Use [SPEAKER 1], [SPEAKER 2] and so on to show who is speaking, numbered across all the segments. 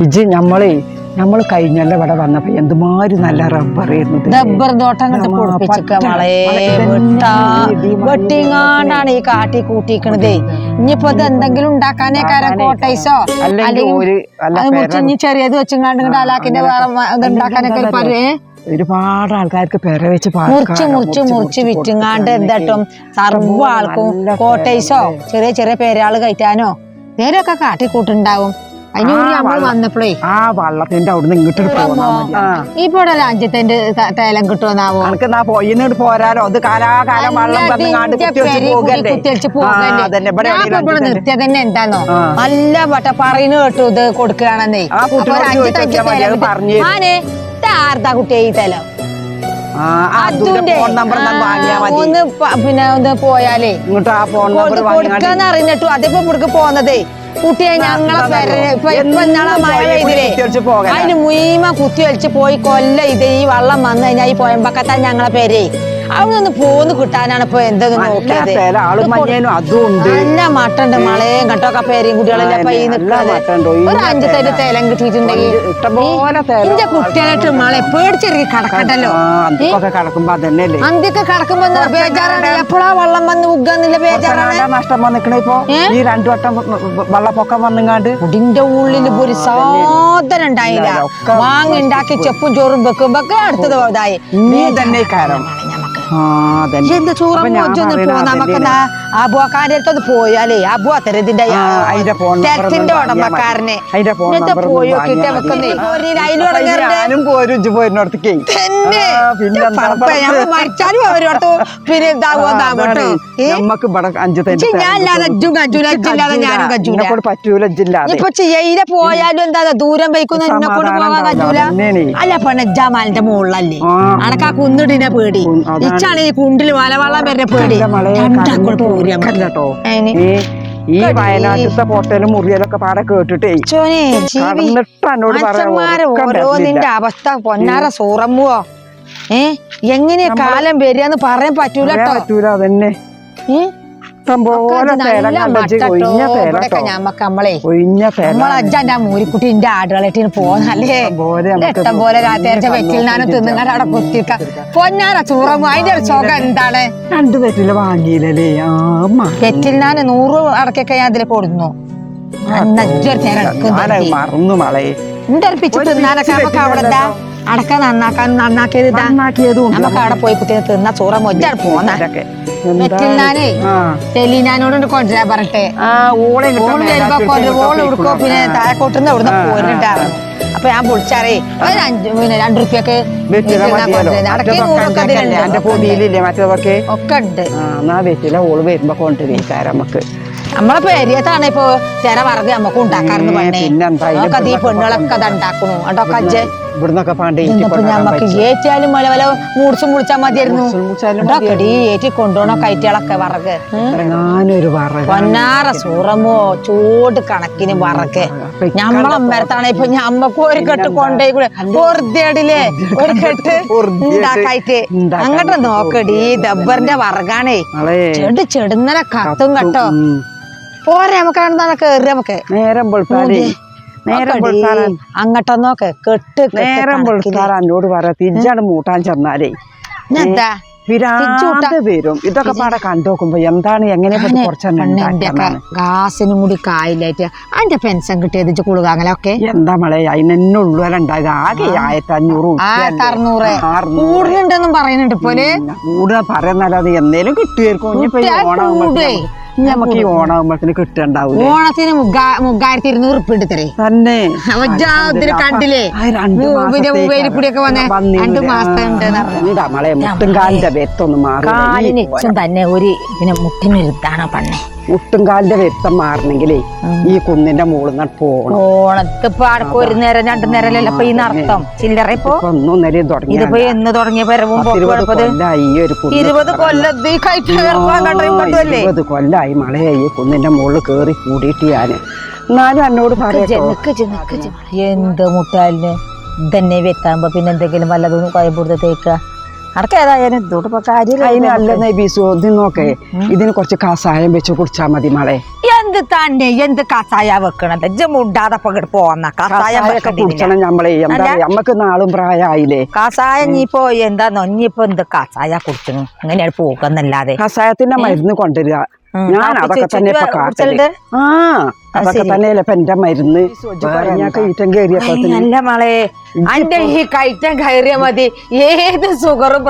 [SPEAKER 1] ഇജ്ജ് നമ്മള് കഴിഞ്ഞല്ല ഇവിടെ വന്നപ്പോ എന്തുമാതിരി നല്ല
[SPEAKER 2] റബ്ബർ തോട്ടം കണ്ട് പൊടിപ്പിച്ചിക്ക വെട്ടിങ്ങാണ്ടാണ് ഈ കാട്ടി കൂട്ടിക്കണതേ. ഇനിയിപ്പോ ഇത് എന്തെങ്കിലും ഉണ്ടാക്കാനേക്കാരം കോട്ടൈസോ അല്ലെങ്കിൽ അത് മുറിച്ച് ഇനി ചെറിയത് വെച്ചിങ്ങാണ്ട് അലാക്കിന്റെ വേറെ ഇത് ഉണ്ടാക്കാനൊക്കെ
[SPEAKER 1] ഒരുപാട് ആൾക്കാർക്ക് പെര വെച്ച്
[SPEAKER 2] മുറിച്ച് വിറ്റുങ്ങാണ്ട് എന്താട്ടും സർവ്വ ആൾക്കും കോട്ടൈസോ ചെറിയ ചെറിയ പേരാള് കഴിക്കാനോ നേരൊക്കെ കാട്ടിക്കൂട്ടുണ്ടാവും. അതിനുവേണ്ടി നമ്മള് വന്നപ്പോഴേ
[SPEAKER 1] വള്ളത്തിന്റെ അവിടുന്ന് ഇങ്ങോട്ട്
[SPEAKER 2] ഇപ്പൊ രാജ്യത്തിന്റെ തേലം കിട്ടുമെന്നാവോ
[SPEAKER 1] പോയിന്നിട്ട് പോരാലോ. അത് കാലാകാലം വള്ളം
[SPEAKER 2] കുത്തിവെച്ച് പോകല്ലേ. നിർത്തിയ തന്നെ എന്താന്നോ നല്ല വട്ട പറയുന്നു കേട്ടു ഇത് കൊടുക്കുകയാണെന്നേ. ആർത്താ കുട്ടിയെ ഈ തലം ഒന്ന് പിന്നെ ഒന്ന് പോയാലേ കൊടുക്കാന്ന് അറിഞ്ഞിട്ടു അതിപ്പോ ഇവിടേക്ക് പോന്നതേ കുട്ടിയെ ഞങ്ങളെ ഇപ്പൊ മഴ പെയ്തില്ലേ അതിന് മുയിമ കുത്തി വലിച്ച് പോയി കൊല്ല ഇത് ഈ വെള്ളം വന്നു കഴിഞ്ഞാൽ ഈ പോയമ്പക്കത്താ ഞങ്ങളെ പേരേ അവിടെ ഒന്ന് പോന്ന് കിട്ടാനാണ് ഇപ്പൊ എന്തെന്ന് നോക്കിയത്. നല്ല മട്ടുണ്ട് മളയും കട്ടൊക്കെ പേരെയും കുട്ടികളെല്ലാം പൈ നിൽക്കുന്നത്. ഒരു 5 തരി തേലം കിട്ടിയിട്ടുണ്ടെങ്കിൽ എന്റെ കുട്ടികളായിട്ട് മളെ പേടിച്ചിറങ്ങി കടക്കണ്ടല്ലോ. അന്തൊക്കെ കടക്കുമ്പോ ബേജാറാണ്. എപ്പോഴാ വെള്ളം വന്ന് ഉഗ്ഗന്നില്ല ബേജാറാണ്.
[SPEAKER 1] നഷ്ടം വന്നിക്കണ ഇപ്പൊ ഈ 2 വട്ടം വെള്ളപ്പൊക്കം വന്നിങ്ങാണ്ട്
[SPEAKER 2] കുടിന്റെ ഉള്ളിൽ ഒരു സാധനം ഉണ്ടായില്ല. വാങ്ങി ഉണ്ടാക്കി ചെപ്പും ചോറും വെക്കുമ്പോ അടുത്തത് ഇതായി
[SPEAKER 1] നീ തന്നെ കാരണം
[SPEAKER 2] എന്ത് ചോറും നമുക്കെന്നാ അബുക്കാരുടെ അടുത്ത് പോയാലേ അബു അത്തരത്തിന്റെ തെരത്തിന്റെ ഉടമക്കാരനെ പോയി നോക്കിട്ട് വെക്കുന്നേ മരിച്ചാലും ഓരോരുത്തർ പിന്നെ ഇതാവോട്ടോ. ഞാനില്ലാതെ അജ്ജും കജൂല അജ്ജില്ലാതെ ഞാനും കജൂല
[SPEAKER 1] പറ്റൂല.
[SPEAKER 2] ഇപ്പൊ ചെയ്യയിലെ പോയാലും എന്താ ദൂരം വയ്ക്കുന്ന എന്നെ കൊണ്ട് പോകാൻ കജൂല. അല്ല പെണ്ണ ജമാലിന്റെ മുകളിലല്ലേ അടക്കാ കുന്നിടിനെ പേടി. ഇച്ചാണ് ഈ കുണ്ടില് വലവള്ളം വരുന്ന പേടി.
[SPEAKER 1] ഈ വയനാട്ടിലത്തെ പൊട്ടലും മുറിയലൊക്കെ പാടെ കേട്ടിട്ടേ
[SPEAKER 2] ഓരോന്നിന്റെ അവസ്ഥ പൊന്നാര സൂറമ്പുവോ എങ്ങനെയാ കാലം വരികയെന്ന് പറയാൻ പറ്റൂല
[SPEAKER 1] പറ്റൂല. അതന്നെ
[SPEAKER 2] നമ്മളെ മൂരിക്കുട്ടിന്റെ ആടുകളായിട്ട് പോന്നല്ലേ ഇഷ്ടം പോലെ രാത്രി വെറ്റിലിനാനും തിന്നുങ്ങാണ്ട് അവിടെ കുത്തിക്ക പൊന്നാര ചൂറമ്മ അതിന്റെ ഒരു സുഖം എന്താണ്.
[SPEAKER 1] 2 വെറ്റില വാങ്ങിയില്ലേ
[SPEAKER 2] വെറ്റിലിനാന് 100 അടക്കൊക്കെ ഞാൻ അതിൽ കൊടുന്നു.
[SPEAKER 1] മറന്നു മളയെ
[SPEAKER 2] എന്റെ പിച്ച് തിന്നാനൊക്കെ നമുക്ക് അവിടെ അടക്ക നന്നാക്കിയത് നമുക്ക് അവിടെ പോയി കുത്തി തിന്ന ചോറ മൊജ്ജാണ് പോന്നൊക്കെ. വെറ്റിലിനാനേ തെലീനാനോട് കൊണ്ടുവരാൻ പറഞ്ഞിട്ടെ ഓള് വരുമ്പോ ഓള് എടുക്കോ പിന്നെ താഴെക്കോട്ടുന്ന ഇവിടുന്ന് പോരുന്നുണ്ടാവും. അപ്പൊ ഞാൻ വിളിച്ചാറേ 2 റുപ്യക്ക് ഒക്കെ ഉണ്ട്.
[SPEAKER 1] ഓള് വരുമ്പോ കൊണ്ടുവരാം നമുക്ക്.
[SPEAKER 2] നമ്മളെ പേരിയത്താണ് ഇപ്പൊ ചില വറക് നമുക്ക് ഉണ്ടാക്കാറുണ്ട് പണ്ടേ. ഈ പെണ്ണുകളൊക്കെ അത് ഉണ്ടാക്കണു അതൊക്കെ ഞമ്മക്ക് ഏറ്റാലും വല വല മൂടിച്ചും മുളിച്ചാൽ മതിയായിരുന്നു. ഏറ്റി കൊണ്ടുപോണ കയറ്റുകളൊക്കെ വറക് പൊന്നാറ സൂറമോ ചൂട് കണക്കിന് വറക് ഞമ്മളമ്പരത്താണ് ഇപ്പൊ ഞമ്മക്ക് ഒരു കെട്ട് കൊണ്ടേ കൂടെ പൊറുതിയടില്ലേ ഒരു കെട്ട് ഉണ്ടാക്കായിട്ട് അങ്ങോട്ട് നോക്കടി ദബ്ബറിന്റെ വറകാണേ ചെടുന്നര കത്തും കേട്ടോ. പോരെ നമുക്ക് കേറി നമുക്ക് അങ്ങോട്ടൊന്നോക്കെ കെട്ട്
[SPEAKER 1] നേരം എന്നോട് പറയാ തിരിച്ചാണ് മൂട്ടാൻ ചെന്നാലേ വരും. ഇതൊക്കെ പാടെ കണ്ടുനോക്കുമ്പോ എന്താണ് എങ്ങനെ
[SPEAKER 2] ഗ്യാസിനും കൂടി കായില്ലായിട്ട് അതിന്റെ പെൻഷൻ കിട്ടിയത് കുളുകാങ്ങലൊക്കെ
[SPEAKER 1] എന്താ മളെ അതിനെന്നെ ഉള്ളുവല്ല ഉണ്ടാകുക. ആകെ
[SPEAKER 2] 1600 കൂടുതലുണ്ടെന്നും പറയുന്നുണ്ട് പോലെ.
[SPEAKER 1] കൂടുതൽ പറയുന്നല്ലാതെ എന്തേലും കിട്ടുമായിരിക്കും. നമുക്ക് ഈ ഓണാകുമ്പോഴത്തിന് കിട്ടണ്ടാവും.
[SPEAKER 2] ഓണത്തിന് 3200 ഉറുപ്പിക ഉണ്ട് തരേ തന്നെ കണ്ടില്ലേ. കൂടിയൊക്കെ വന്നേ 2 മാസത്തെ
[SPEAKER 1] മളെ മുട്ടുംകാലിന്റെ വെത്തൊന്നും
[SPEAKER 2] കാലിന് തന്നെ ഒരു പിന്നെ മുട്ടിനൊരുത്താണോ പണ്ണേ.
[SPEAKER 1] മുട്ടുംകാലിന്റെ വെത്തം മാറണെങ്കിലേ ഈ കുന്നിന്റെ മുകളിൽ പോകണം.
[SPEAKER 2] ഓണത്തിപ്പോ ആർക്കും 1 നേരം 2 നേരമല്ലല്ലോ ഇപ്പൊ ഈ നടത്തം ചില്ലറ ഇപ്പൊ ഇതിപ്പോ എന്ന് തുടങ്ങിയ പരവും 20
[SPEAKER 1] കൊല്ലായി മളയെ ഈ കുന്നിന്റെ മുകളിൽ കേറി കൂടിയിട്ട് ഞാന്. എന്നാലും എന്നോട്
[SPEAKER 2] എന്ത് മുട്ടാലിന് ഇതന്നെ വെത്താകുമ്പോ പിന്നെ എന്തെങ്കിലും വല്ലതും കുഴപ്പുറത്ത് തേക്കുക അടക്ക ഏതായാലും ഇതോട്ട് ഇപ്പൊ കാര്യം
[SPEAKER 1] അതിന് അല്ലെന്നേ ബീസു ഇത് നോക്കേ ഇതിന് കുറച്ച് കസായം വെച്ച് കുടിച്ചാ മതി മോളെ.
[SPEAKER 2] എന്ത് തന്നെ എന്ത് കസായ വെക്കണത് ഇജ്ജ് മുണ്ടാതെ പകട്ട് പോന്ന കസായം
[SPEAKER 1] കുടിക്കണം നമ്മളെ. എന്താ നമ്മക്ക് നാളും പ്രായമായില്ലേ.
[SPEAKER 2] കസായം ഇനിയിപ്പോ എന്താന്നോ ഇനിയിപ്പോ എന്ത് കസായ കുടിച്ചു അങ്ങനെയാണ് പോകുന്നല്ലാതെ.
[SPEAKER 1] കസായത്തിന്റെ മരുന്ന് കൊണ്ടുവരിക. ഞാൻ അതൊക്കെ തന്നെ ഇപ്പൊ കാട്ടല്. അതൊക്കെ തന്നെയല്ലേ ഇപ്പൊ എന്റെ മരുന്ന്. കയറ്റം കയറിയപ്പോ
[SPEAKER 2] നല്ല മളെ അന്റെ ഈ കയറ്റം കയറിയ മതി ഏത് സുഗറും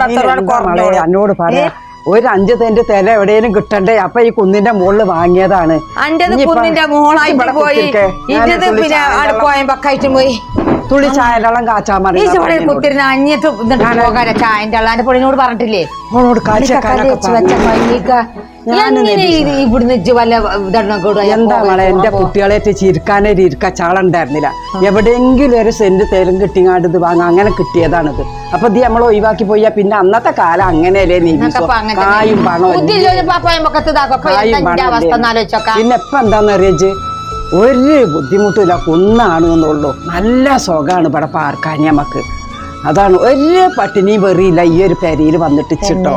[SPEAKER 1] മളെ എന്നോട് പറയാ. ഒരു 5 സെന്റ് തല എവിടെയും കിട്ടണ്ടേ. അപ്പൊ ഈ കുന്നിന്റെ മുകളിൽ വാങ്ങിയതാണ്.
[SPEAKER 2] അന്റെ കുന്നിന്റെ മോളായി പോയി പിന്നെ അടുപ്പോയമ്പക്കായിട്ടും പോയി
[SPEAKER 1] തുള്ളി ചായന്റെ കാച്ചാൻ മതി.
[SPEAKER 2] കുത്തിരുന്ന അഞ്ഞിട്ട് പോകാൻ ചായന്റെ അള്ളാന്റെ പൊടിനോട് പറഞ്ഞിട്ടില്ലേ ഇവിടുന്ന് വല്ല
[SPEAKER 1] എന്താ മോളെ എന്റെ കുട്ടികളെ ചിരിക്കാനൊരു ഇരിക്കച്ചാളുണ്ടായിരുന്നില്ല. എവിടെയെങ്കിലും ഒരു സെന്റ് തേലും കിട്ടിങ്ങാണ്ട് ഇത് വാങ്ങാൻ അങ്ങനെ കിട്ടിയതാണിത്. അപ്പൊ ഇത് നമ്മൾ ഒഴിവാക്കി പോയാ പിന്നെ അന്നത്തെ കാലം അങ്ങനെയല്ലേ. കായും പണവും പിന്നെ ഇപ്പൊ എന്താന്നറിയച്ച് ഒരു ബുദ്ധിമുട്ടില്ല. കുന്നാണ് എന്നുള്ളൂ. നല്ല സുഖമാണ് ഇവിടെ പാർക്കാൻ നമുക്ക്. അതാണ് ഒരു പട്ടിണിയും വെറിയില്ല ഈ ഒരു പെരയിൽ വന്നിട്ട് ചിട്ടോ.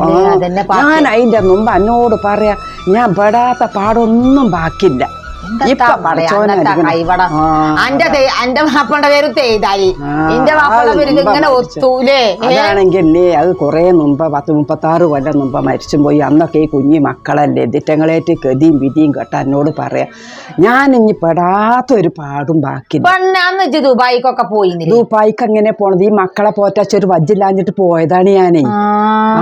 [SPEAKER 1] ഞാൻ അതിന്റെ മുമ്പ് എന്നോട് പറയാ ഞാൻ പെടാത്ത പാടൊന്നും ബാക്കിയില്ല. അതാണെങ്കിൽ അത് കൊറേ മുമ്പ് 10-36 കൊല്ലം മുമ്പ് മരിച്ചും പോയി. അന്നൊക്കെ ഈ കുഞ്ഞു മക്കളല്ലേ ദിറ്റങ്ങളേറ്റ് ഗതിയും വിധിയും കേട്ട എന്നോട് പറയാ ഞാൻ ഇനി പെടാത്തൊരു പാടും ബാക്കിയില്ല.
[SPEAKER 2] ദുബായിക്കൊക്കെ പോയി.
[SPEAKER 1] ദുബായിക്ക് എങ്ങനെ പോണത്? ഈ മക്കളെ പോറ്റാച്ചൊരു വജ്ജില്ലാഞ്ഞിട്ട് പോയതാണ് ഞാനേ.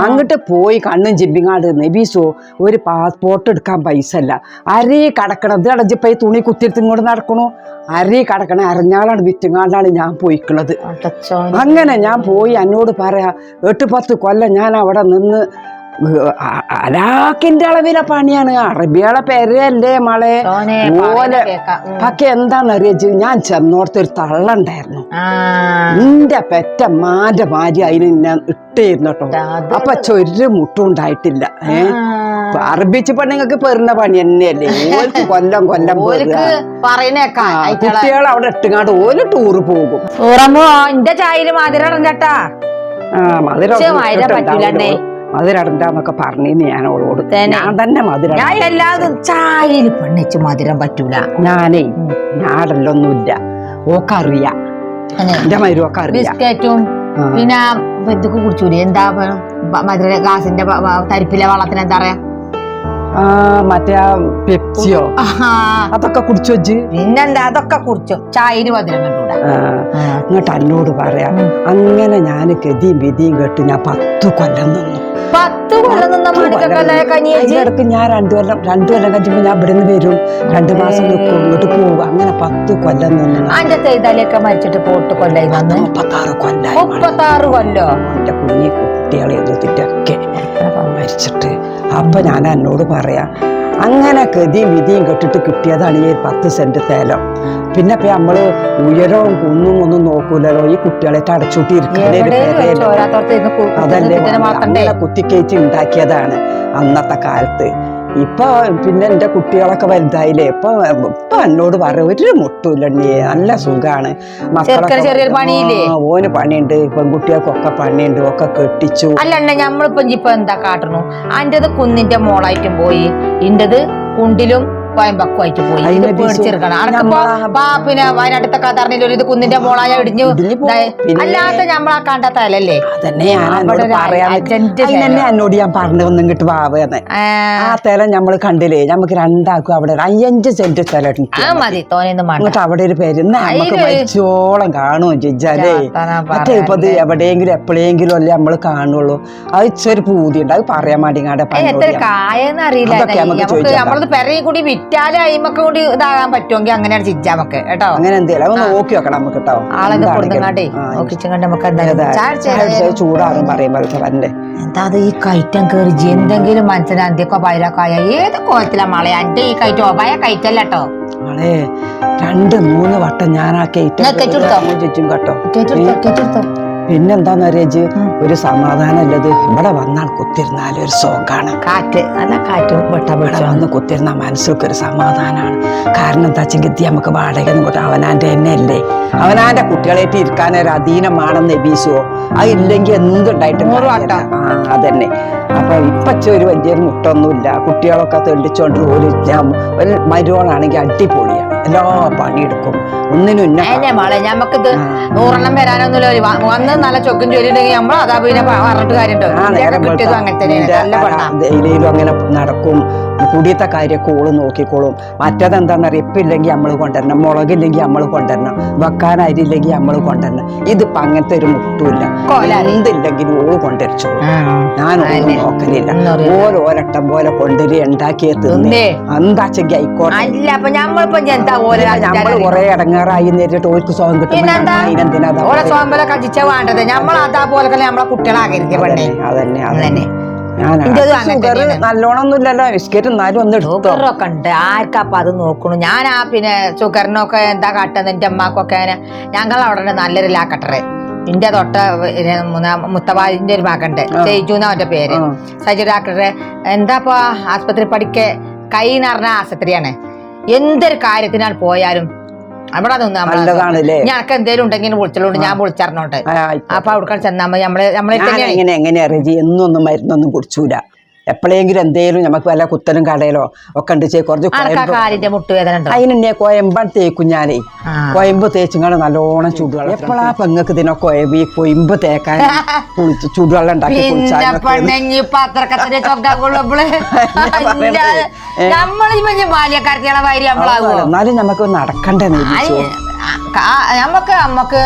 [SPEAKER 1] അങ്ങോട്ട് പോയി കണ്ണും ചിമ്പിങ്ങാട് നബീസോ ഒരു പാസ്പോർട്ട് എടുക്കാൻ പൈസ അല്ല. അരി കടക്കണത് അടഞ്ഞിപ്പോ ഈ തുണി കുത്തിയെടുത്ത് ഇങ്ങോട്ട് നടക്കണു. അരി കടക്കണ അരഞ്ഞാളാണ് വിറ്റുങ്ങാണ്ടാണ് ഞാൻ പോയിക്കുള്ളത്. അങ്ങനെ ഞാൻ പോയി എന്നോട് പറയാ 8-10 കൊല്ലം ഞാൻ അവിടെ നിന്ന് അലാക്കിന്റെ അളവിലെ പണിയാണ്. അറബികളെ പെരയല്ലേ മളെ പോലെ. പക്ഷെ എന്താന്നറിയ ഞാൻ ചെന്നോടത്തൊരു തള്ളുണ്ടായിരുന്നു. നിന്റെ പെറ്റമ്മാന്റെ ഭാര്യ അതിന് ഞാൻ ഇട്ടായിരുന്നു കേട്ടോ. അപ്പൊ ചൊരു മുട്ടും ഉണ്ടായിട്ടില്ല. അറബിച്ച് പെണ്ണുങ്ങൾക്ക് പെറുന്ന പണി തന്നെയല്ലേ. ഓർക്ക് കൊല്ലം കുട്ടികൾ അവിടെ ഇട്ടുങ്ങാണ്ട് ഓല് ടൂറ് പോകും.
[SPEAKER 2] എന്റെ ചായയില് മധുരം ചേട്ടാ.
[SPEAKER 1] മധുരടണ്ടാന്നൊക്കെ പറഞ്ഞിന്ന് ഞാൻ അവളോട്. ഞാൻ തന്നെ മധുരം
[SPEAKER 2] എല്ലാതും ചായയിൽ പെണ്ണിച്ച് മധുരം പറ്റൂല.
[SPEAKER 1] ഞാനേ ഞാടല്ലൊന്നുമില്ല. ഓക്കറിയാം എന്റെ മരുവൊക്കെ അറിയാം.
[SPEAKER 2] ബിസ്ക്കറ്റും പിന്നെ ഇതൊക്കെ കുടിച്ചൂലേ? എന്താ മധുര ഗ്ലാസിന്റെ തരിപ്പിലെ വെള്ളത്തിന് എന്താ പറയാ?
[SPEAKER 1] മറ്റേ പെപ്സിയോ അതൊക്കെ കുടിച്ചു വെച്ച്.
[SPEAKER 2] പിന്നെന്താ അതൊക്കെ കുടിച്ചു. ചായയിൽ മധുരം കണ്ടൂടാ.
[SPEAKER 1] ഇങ്ങോട്ട് എന്നോട് പറയാ അങ്ങനെ ഞാൻ ഗതിയും വിധിയും കേട്ട് ഞാൻ 10 കൊല്ലം നിന്നു.
[SPEAKER 2] 10 കൊല്ലം
[SPEAKER 1] ഇടക്ക് ഞാൻ 2 കൊല്ലം കഴിഞ്ഞപ്പോ ഞാൻ ഇവിടെ നിന്ന് വരും. 2 മാസം നിൽക്കും, ഇങ്ങോട്ട് പോകും. അങ്ങനെ 10 കൊല്ലം നിന്നു.
[SPEAKER 2] അന്റെ തേതാലൊക്കെ മരിച്ചിട്ട് 8 കൊല്ലായി.
[SPEAKER 1] 36 കൊല്ലായി.
[SPEAKER 2] 36 കൊല്ലോ
[SPEAKER 1] എന്റെ കുഞ്ഞി കുട്ടികളെ എഴുതിട്ടൊക്കെ മരിച്ചിട്ട്. അപ്പൊ ഞാൻ എന്നോട് പറയാ അങ്ങനെ ഗതിയും വിധിയും കെട്ടിട്ട് കിട്ടിയതാണ് ഈ 10 സെന്റ് തേലം. പിന്നെ ഇപ്പൊ നമ്മള് ഉയരവും കുന്നും ഒന്നും നോക്കൂലല്ലോ. ഈ കുട്ടികളെ അടച്ചൂട്ടി അതല്ലേ അങ്ങനെ കുത്തിക്കയറ്റി ഉണ്ടാക്കിയതാണ് അന്നത്തെ കാലത്ത്. ഇപ്പൊ പിന്നെ എന്റെ കുട്ടികളൊക്കെ വലുതായില്ലേ. ഇപ്പൊ എന്നോട് പറയാ ഒരു മുട്ടുമില്ലണ്ണേ. നല്ല സുഖാണ്. മക്കളൊക്കെ ഓന് പണിയുണ്ട്, പെൺകുട്ടികൾക്കൊക്കെ പണിയുണ്ട്, ഒക്കെ കെട്ടിച്ചു.
[SPEAKER 2] അല്ലണ്ണ ഞമ്മളിപ്പോ ഇപ്പൊ എന്താ കാട്ടണു? അന്റത് കുന്നിന്റെ മോളായിട്ടും പോയി, ഇന്റത് കുണ്ടിലും കോയമ്പക്കുമായിട്ട് പോയി. പിന്നെ വയനാട്ടത്തെ കഥറിഞ്ഞ ഒരു ഇത് കുന്നിന്റെ മോളായ ഇടിഞ്ഞു. അല്ലാത്ത നമ്മളാ കണ്ടെത്തല്ലേ.
[SPEAKER 1] എന്നോട് ഞാൻ പറഞ്ഞൊന്നും കിട്ടു വാവേന്ന്. ആ തേല നമ്മള് കണ്ടില്ലേ? നമുക്ക് രണ്ടാക്കും അവിടെ 5 സെന്റ് സ്ഥലം
[SPEAKER 2] മതി. തോന്നിട്ട്
[SPEAKER 1] അവിടെ ഒരു പേര് നമുക്ക് മരിച്ചോളം കാണുമോ ജിജാലേ. മറ്റേ ഇപ്പൊ ഇത് എവിടെയെങ്കിലും എപ്പോഴെങ്കിലും അല്ലേ നമ്മള് കാണുള്ളൂ. അത് ഇച്ചൊരു പൂതിയുണ്ട്. അത് പറയാൻ വേണ്ടിങ്ങാടെ
[SPEAKER 2] വിറ്റാലും അയിമൊക്കെ കൂടി ഇതാകാൻ പറ്റുമെങ്കിൽ അങ്ങനെയാണ് ചിജാമൊക്കെ കേട്ടോ.
[SPEAKER 1] അങ്ങനെ എന്തെങ്കിലും നോക്കി വെക്കണം നമുക്ക് കേട്ടോ.
[SPEAKER 2] ആളൊക്കെ കൊടുങ്ങാണ്ടേ നോക്കിച്ചങ്ങണ്ട് നമുക്ക്
[SPEAKER 1] ചൂടാറും പറയുമ്പോൾ തന്നെ
[SPEAKER 2] എന്താ ഈ കയറ്റം കയറി എന്തെങ്കിലും മനസ്സിന് അന്ത്യക്കോ പൈരക്കായ ഏത് കോലത്തിലാ മളെ അന്റെ ഈ കയറ്റം ഒബായ കയറ്റല്ലോ
[SPEAKER 1] മളെ. 2-3 വട്ടം ഞാൻ ആ കയറ്റം ചുറ്റും കേട്ടോ. പിന്നെന്താന്ന് രജ് ഒരു സമാധാനമല്ലത് ഇവിടെ വന്നാൽ കുത്തിരുന്നാലും ഒരു സുഖാണ്.
[SPEAKER 2] കാറ്റ് നല്ല കാറ്റും
[SPEAKER 1] ഇവിടെ വന്ന് കുത്തിരുന്ന മനസ്സിലൊക്കെ ഒരു സമാധാനമാണ്. കാരണം എന്താ വെച്ചെങ്കിൽ ഇത് നമുക്ക് വാടക കൂട്ടാ അവനാന്റെ തന്നെ അല്ലേ. അവനാന്റെ കുട്ടികളായിട്ട് ഇരിക്കാനൊരു അധീനമാണെന്ന് എബീസുവോ അത് ഇല്ലെങ്കിൽ എന്തുണ്ടായിട്ടും അതന്നെ. അപ്പൊ ഇപ്പച്ച ഒരു വലിയൊരു മുട്ടൊന്നുമില്ല. കുട്ടികളൊക്കെ തെളിച്ചോണ്ട് ഒരു മരുവോളാണെങ്കിൽ അടിപൊളിയാണ്, എല്ലാ പണിയെടുക്കും. ഒന്നിനും
[SPEAKER 2] മോളെ ഞമ്മക്കിത് 100 വരാനൊന്നുമില്ല. വന്ന് നല്ല ചൊക്കും ജോലി ഉണ്ടെങ്കിൽ നമ്മൾ അതാ പിന്നെ പറഞ്ഞിട്ട് കാര്യമുണ്ടോ.
[SPEAKER 1] ഡെയിലിയിലും അങ്ങനെ നടക്കും. കുടിയത്തെ കാര്യമൊക്കെ ഓള് നോക്കിക്കോളും. മറ്റേതെന്താന്നറിയ ഇപ്പില്ലെങ്കിൽ നമ്മൾ കൊണ്ടുവരണം, മുളകില്ലെങ്കിൽ നമ്മൾ കൊണ്ടുവരണം, വെക്കാൻ അരിയില്ലെങ്കിൽ നമ്മൾ കൊണ്ടുവരണം. ഇതിപ്പോ അങ്ങനത്തെ ഒരു മുട്ടുമില്ല. എന്തില്ലെങ്കിലും ഓള് കൊണ്ടുവരിച്ചോളൂ. ഞാനൊന്നും നോക്കലില്ല. ഓരോരട്ടം പോലെ കൊണ്ടുവരി ഉണ്ടാക്കിയ തിന്നേ എന്താച്ചെങ്കിൽ ആയിക്കോട്ടെ. നമ്മള് കൊറേ ഇടങ്ങാറായി നേരിട്ട് ഓർക്ക് സുഖം കിട്ടും. അതന്നെ നല്ലോണൊന്നുമില്ലല്ലോ ബിസ്ക്കറ്റ് എന്നാലും ഒന്ന്
[SPEAKER 2] ഷുഗറൊക്കെ ഉണ്ട്. ആർക്കപ്പൊ അത് നോക്കണു. ഞാൻ ആ പിന്നെ ഷുഗറിനൊക്കെ എന്താ കാട്ടുന്നത് എന്റെ അമ്മക്കൊക്കെ ഞങ്ങൾ അവിടെ നല്ലൊരു ലാക്കട്ടറ്. എന്റെ തൊട്ട മുത്തവാദിന്റെ ഒരു മകണ്ട് സെയ്ജുന്ന അവന്റെ പേര്. സജി ഡാക്ടറെ എന്താപ്പോ ആസ്പത്രി പഠിക്ക കൈ നിറഞ്ഞ ആശുപത്രിയാണ്. എന്തൊരു കാര്യത്തിനാണ് പോയാലും അവിടെ ഞങ്ങൾക്ക് എന്തേലും ഉണ്ടെങ്കിൽ വിളിച്ചോണ്ട് ഞാൻ വിളിച്ചറിഞ്ഞോട്ടെ. അപ്പൊ അവിടെ ചെന്നാ മതി.
[SPEAKER 1] എങ്ങനെയാ റെജി എന്നൊന്നും മരുന്നൊന്നും കുടിച്ചൂല. എപ്പോഴെങ്കിലും എന്തേലും നമുക്ക് വല്ല കുത്തലും കടയിലോ ഒക്കെ ഉണ്ട് കുറച്ച് അതിനെ കോയമ്പ തേക്കും ഞാനേ. കോയമ്പ് തേച്ചുങ്ങൾ നല്ലോണം ചൂടുവെള്ളം. എപ്പോഴാ പെങ്ങൾക്ക് ഇതിനോ കോയമ്പ് ഈ കൊയമ്പ് തേക്കാൻ ചൂടുവെള്ളം ഉണ്ടാക്കി എന്നാലും നമുക്ക് നടക്കണ്ടേ.
[SPEAKER 2] നമ്മക്ക്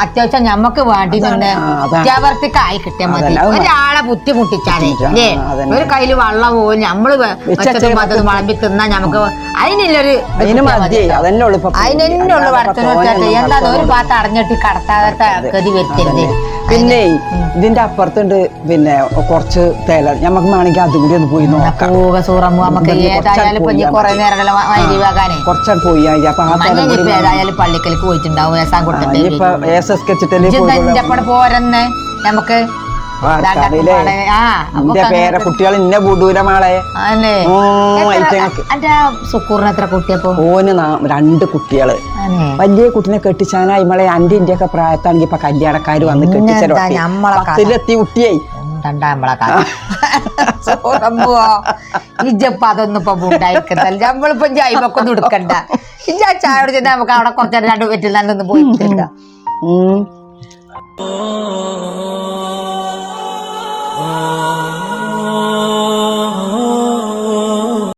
[SPEAKER 2] അത്യാവശ്യം ഞമ്മക്ക് വേണ്ടി പ്രവർത്തിക്കായി കിട്ടിയാൽ മതി. ഒരാളെ ബുദ്ധിമുട്ടിച്ചാലേ അല്ലേ. ഒരു കയ്യില് വെള്ളം പോലും നമ്മള് വളമ്പി തിന്നാ ഞമ്മക്ക് അതിനുള്ളൊരു അതിനെന്നുള്ളു വളർത്തുന്ന എന്താ ഒരു ഭാഗത്ത് അടഞ്ഞിട്ട് കടത്താത്ത ഗതി വരുത്തരുത്.
[SPEAKER 1] പിന്നെ ഇതിന്റെ അപ്പുറത്തുണ്ട് പിന്നെ കുറച്ച് തേല ഞമ്മക്ക് വേണമെങ്കിൽ അതും കൂടി ഒന്ന് പോയി നോക്കാം.
[SPEAKER 2] കൊറേ നേരം
[SPEAKER 1] കുറച്ചാണ് പോയി
[SPEAKER 2] ഏതായാലും പള്ളിക്കലേക്ക് പോയിട്ടുണ്ടാവും. പോരന്ന് നമുക്ക്
[SPEAKER 1] പേരെ കുട്ടികൾ ഇന്ന കൂടൂല മാളെ.
[SPEAKER 2] സുക്കൂറിന് എത്ര കുട്ടിയപ്പോ?
[SPEAKER 1] ഓന് 2 കുട്ടികള്. വലിയ കുട്ടിനെ കെട്ടിച്ചാനായി നമ്മളെ അന്റെ ഇന്ത്യ ഒക്കെ പ്രായത്താണെങ്കിൽ ഇപ്പൊ കല്യാണക്കാര് വന്ന് കെട്ടിച്ചെത്തി കുട്ടിയായി.
[SPEAKER 2] ഇജപ്പ അതൊന്നും ഇപ്പൊ ഉണ്ടായിരിക്കത്തല്ല. നമ്മളിപ്പോ ജൈവൊക്കെ ഒന്നും എടുക്കണ്ട. ഇജ ചായ കുടിച്ചിട്ട് നമുക്ക് അവിടെ കുറച്ചു 2 പറ്റില്ല പോയിട്ടില്ല.
[SPEAKER 3] oh